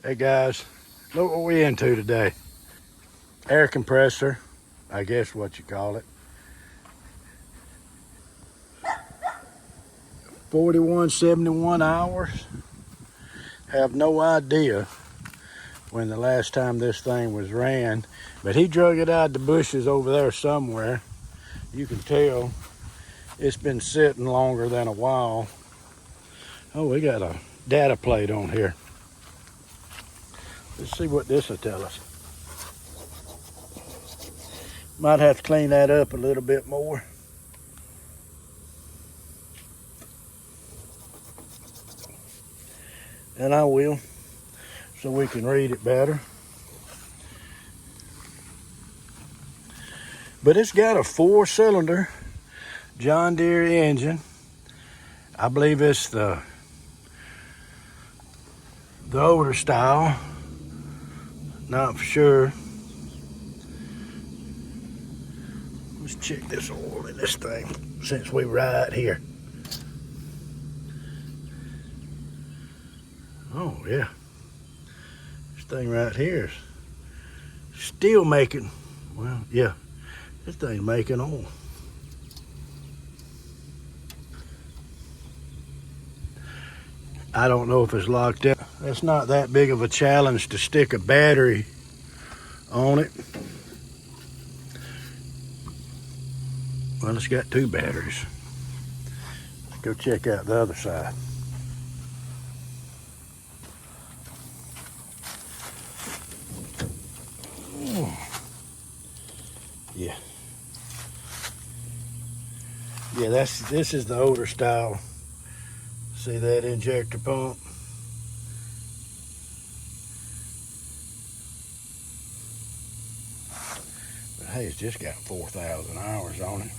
Hey guys, look what we into today. Air compressor, I guess what you call it. 4171 hours. Have no idea when the last time this thing was ran, but he drug it out of the bushes over there somewhere. You can tell it's been sitting longer than a while. Oh, we got a data plate on here. Let's see what this will tell us. Might have to clean that up a little bit more. And I will, so we can read it better. But it's got a 4-cylinder John Deere engine. I believe it's the older style. Not for sure. Let's check this oil in this thing since we're right here. Oh yeah. This thing right here is still making, well, yeah, this thing's making oil. I don't know if it's locked up. That's not that big of a challenge to stick a battery on it. Well, it's got 2 batteries. Let's go check out the other side. Yeah. Yeah, this is the older style. See that injector pump? But hey, it's just got 4,000 hours on it.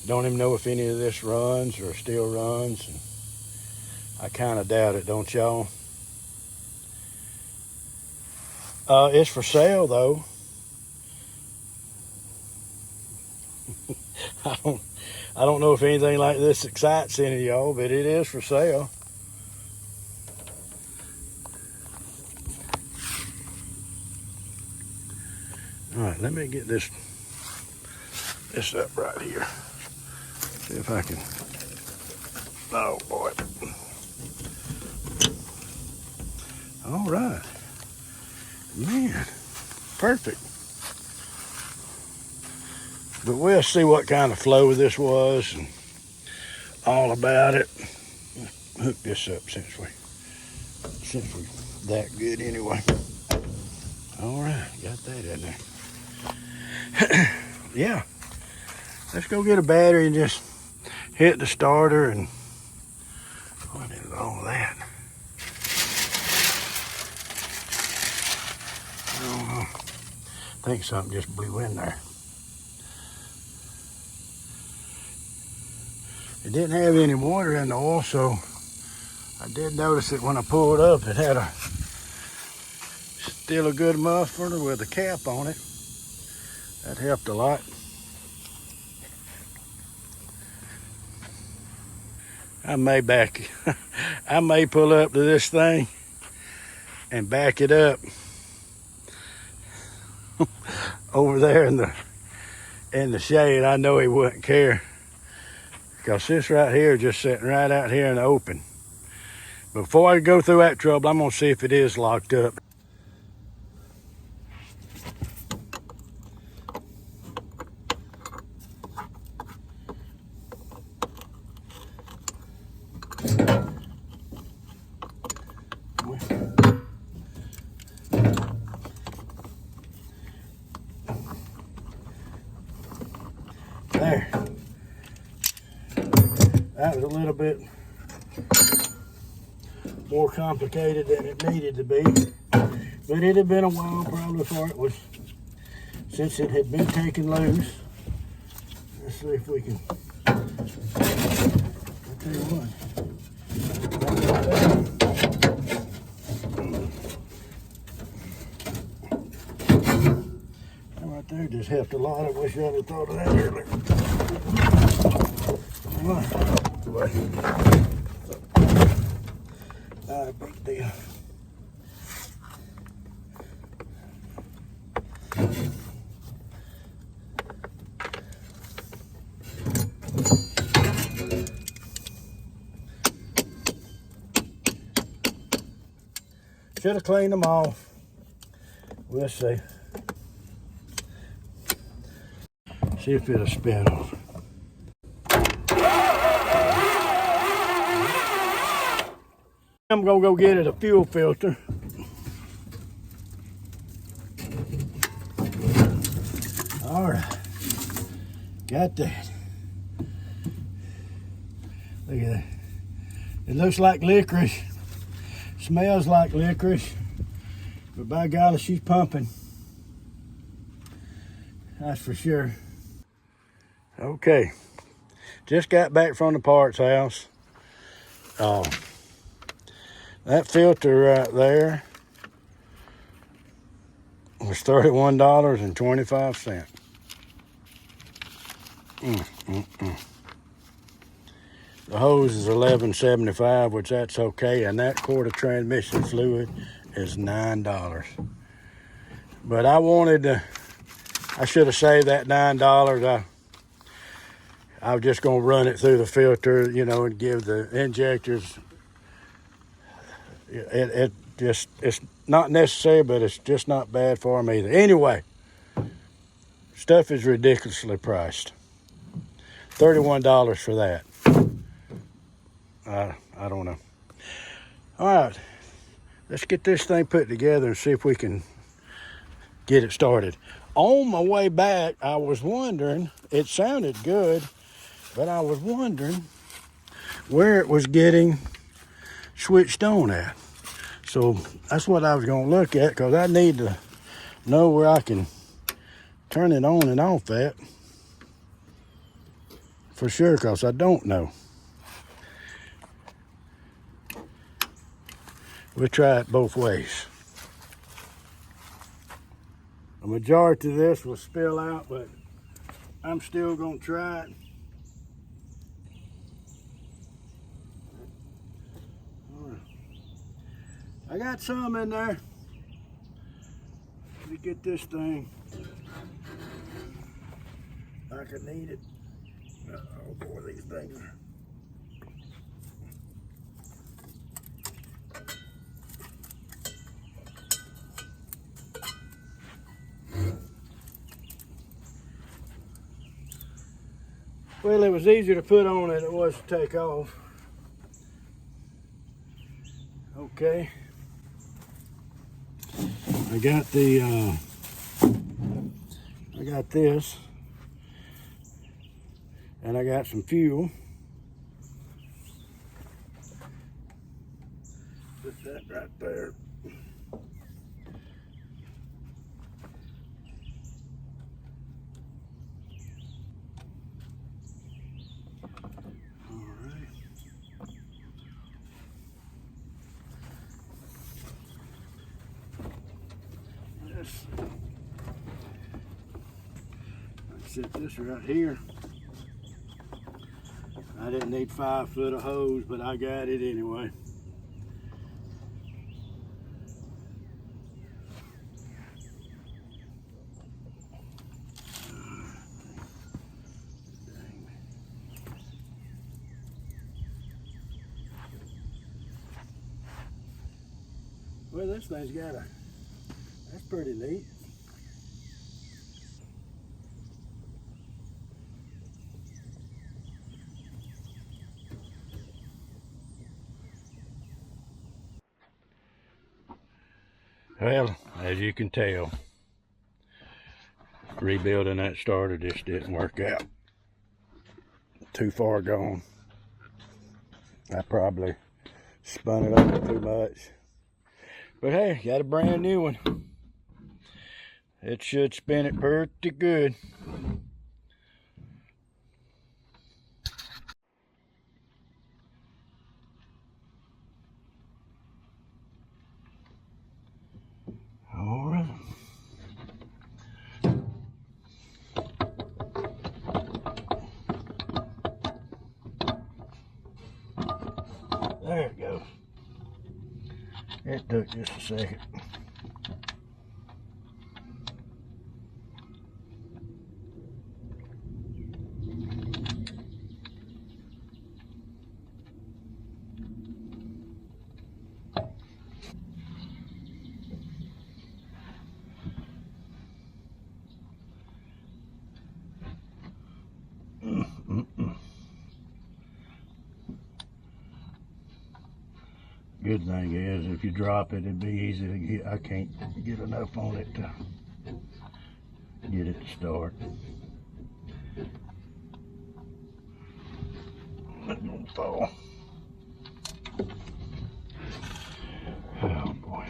Don't even know if any of this runs or still runs. And I kind of doubt it, don't y'all? It's for sale though. I don't know if anything like this excites any of y'all, but it is for sale. All right, let me get this up right here. See if I can. Oh boy. All right. Man, perfect. But we'll see what kind of flow this was and all about it. Hook this up since we're that good anyway. All right, got that in there. Yeah, let's go get a battery and just hit the starter and what is all that? I don't know. I think something just blew in there. It didn't have any water in the oil, so I did notice it when I pulled up. It had still a good muffler with a cap on it. That helped a lot. I may pull up to this thing and back it up over there in the shade. I know he wouldn't care. Because this right here is just sitting right out here in the open. Before I go through that trouble, I'm going to see if it is locked up. There. That was a little bit more complicated than it needed to be, but it had been a while probably before it was, since it had been taken loose. Let's see if we can, I'll tell you what, that right there just helped a lot. I wish I'd have thought of that earlier. Not a big deal. Should have cleaned them off. We'll see. See if it'll spin off. I'm gonna go get it a fuel filter. All right, got that. Look at that. It looks like licorice, smells like licorice, but by golly, she's pumping. That's for sure. Okay, just got back from the parts house. That filter right there was $31.25. The hose is $11.75, which that's okay, and that quart of transmission fluid is $9. But I should have saved that $9. I was just gonna run it through the filter, and give the injectors. It's not necessary, but it's just not bad for them either. Anyway, stuff is ridiculously priced. $31 for that. I don't know. All right, let's get this thing put together and see if we can get it started. On my way back, I was wondering, it sounded good, but I was wondering where it was getting switched on at. So that's what I was going to look at, because I need to know where I can turn it on and off at for sure, because I don't know. We'll try it both ways. A majority of this will spill out, but I'm still going to try it. I got some in there. Let me get this thing. I could need it. Oh boy, these things are. Well, it was easier to put on than it was to take off. Okay. I got this, and I got some fuel. Put that right there. All right. Let's set this right here. I didn't need 5 foot of hose, but I got it anyway. Well, this thing's that's pretty neat. Well, as you can tell, rebuilding that starter just didn't work out. Too far gone. I probably spun it up too much. But hey, got a brand new one. It should spin it pretty good. All right. There it goes. It took just a second. good thing is, if you drop it, it'd be easy to get. I can't get enough on it to get it to start. It's gonna fall. Oh boy.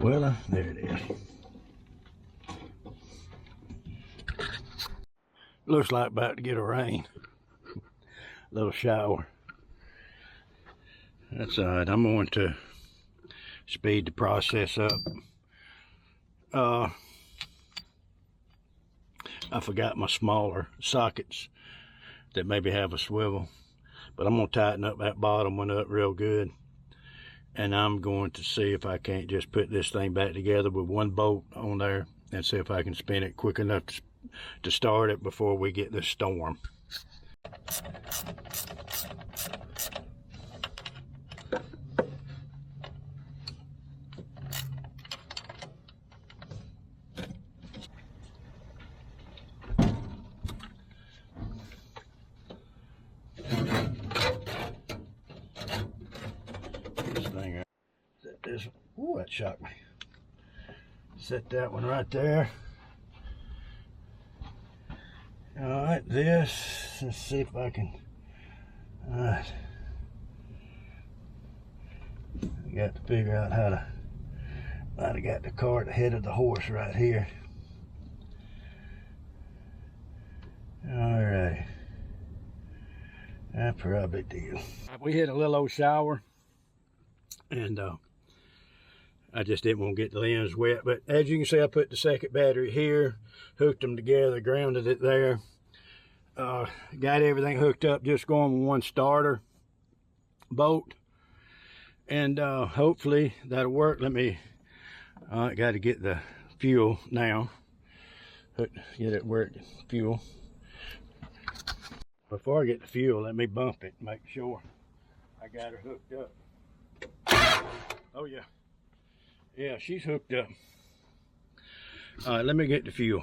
Well, there it is. Looks like about to get a rain. Little shower. That's all right. I'm going to speed the process up. I forgot my smaller sockets that maybe have a swivel, but I'm going to tighten up that bottom one up real good, and I'm going to see if I can't just put this thing back together with one bolt on there and see if I can spin it quick enough to start it before we get this storm. Set this, ooh, that shocked me. Set that one right there. All right, this, let's see if I can, all right. I got to figure out how to, might have got the cart ahead of the horse right here. All right, I probably did. We hit a little old shower, and I just didn't want to get the lens wet, but as you can see, I put the second battery here, hooked them together, grounded it there, got everything hooked up, just going with one starter bolt, and hopefully that'll work. Let me, I got to get the fuel now, get it working, fuel. Before I get the fuel, let me bump it, make sure I got her hooked up. Oh yeah. Yeah, she's hooked up. All right, let me get the fuel.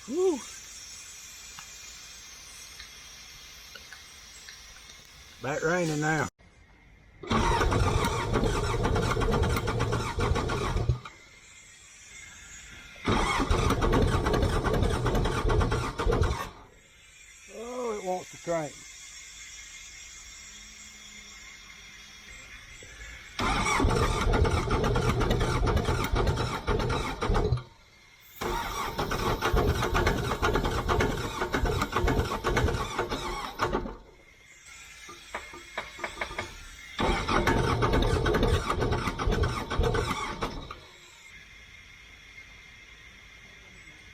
Woo. Back raining now. Oh, it wants to crank.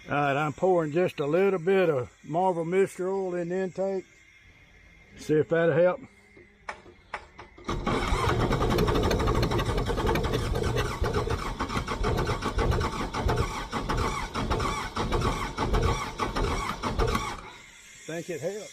All right, I'm pouring just a little bit of Marvel Mystery Oil in the intake. See if that'll help. Think it helps.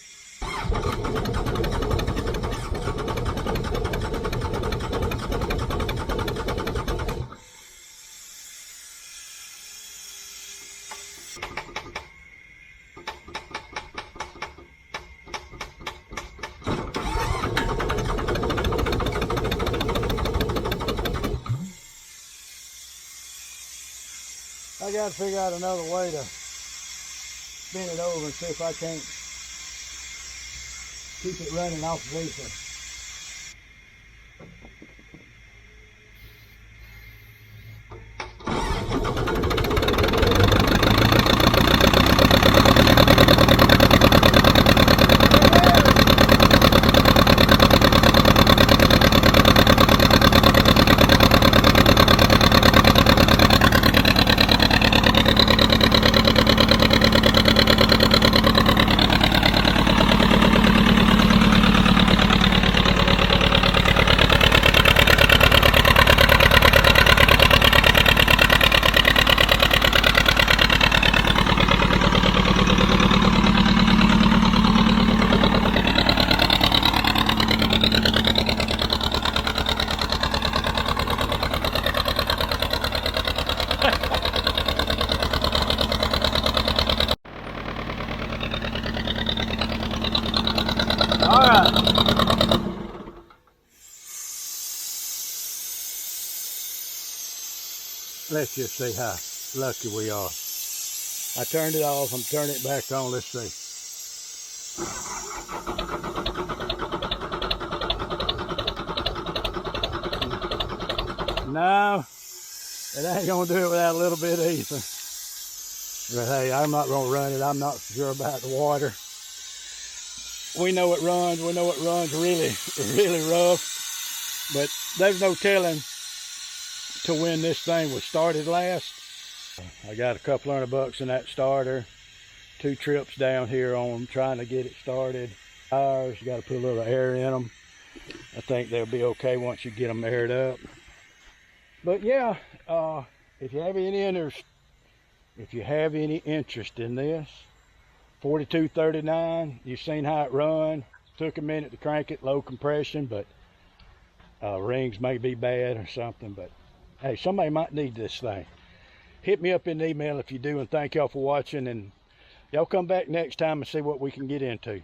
I got to figure out another way to spin it over and see if I can't keep it running off of these. All right. Let's just see how lucky we are. I turned it off. I'm turning it back on. Let's see. No, it ain't gonna do it without a little bit of ether. But hey, I'm not gonna run it. I'm not sure about the water. We know it runs. We know it runs really rough. But there's no telling to when this thing was started last. I got a couple $100 in that starter. 2 trips down here on trying to get it started. Tires, you got to put a little air in them. I think they'll be okay once you get them aired up. But yeah, if you have any interest in this, 4239, you've seen how it runs. Took a minute to crank it, low compression, but rings may be bad or something. But hey, somebody might need this thing. Hit me up in the email if you do, and thank y'all for watching. And y'all come back next time and see what we can get into.